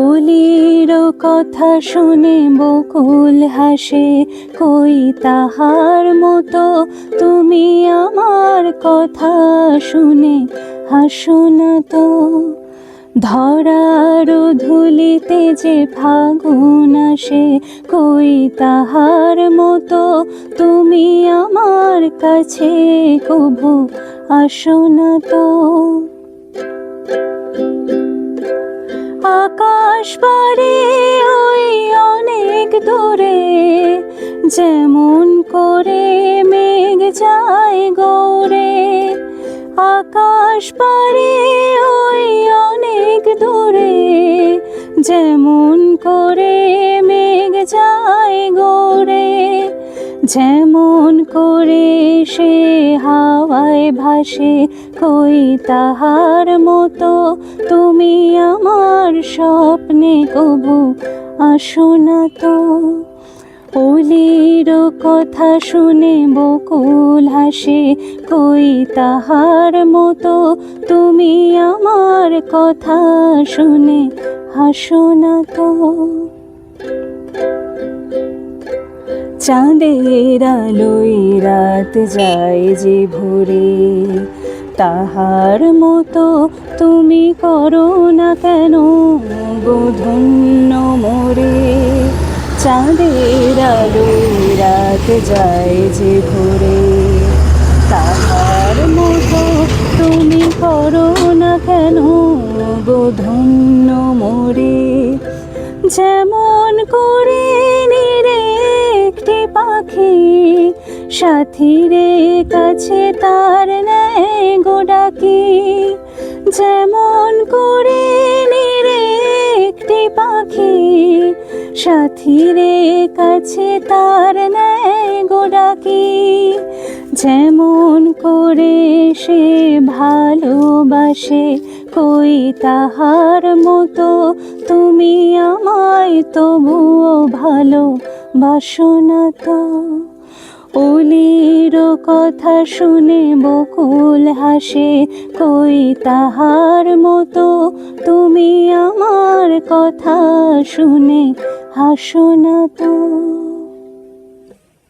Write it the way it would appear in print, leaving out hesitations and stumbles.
অলির কথা শুনে বকুল হাসে, কই তাহার মতো তুমি আমার কথা শুনে হাসো না তো। ধরার ধুলিতে যে ফাগুন আসে, কই তাহার মতো তুমি আমার কাছে কভু আসো না তো। আকাশ পারে ওই অনেক দূরে, যেমন করে মেঘ যায় গৌরে। আকাশ পারে ওই অনেক দূরে, যেমন করে মেঘ যায় গৌরে। যেমন করে সে হাওয়ায় ভাসে, কই তাহার মতো তুমি আমার স্বপ্নে কভু আসো না তো। অলির কথা শুনে বকুল হাসে, কই তাহার মতো তুমি আমার কথা শুনে হাসো না তো। চাঁদের আলোয় রাত যায় যে ভোরে, তাহার মতো তুমি করো না কেন গো ধন্য মোরে। চাঁদের আলোয় রাত যায় যে ভোরে, তাহার মতো তুমি করো না কেন গো ধন্য মোরে। যেমন করে নিরে একটি পাখি সাথীরে কাছে তার নেয় গো ডাকি। যেমন করে নিরে একটি পাখি সাথীরে কাছে তার নেয় গো ডাকি। যেমন করে সে ভালোবাসে, কই তাহার মতো তুমি আমায় তবুও ভালোবাসো না তো। অলির কথা শুনে বকুল হাসে, কই তাহার মতো তুমি আমার কথা শুনে হাসো না তো।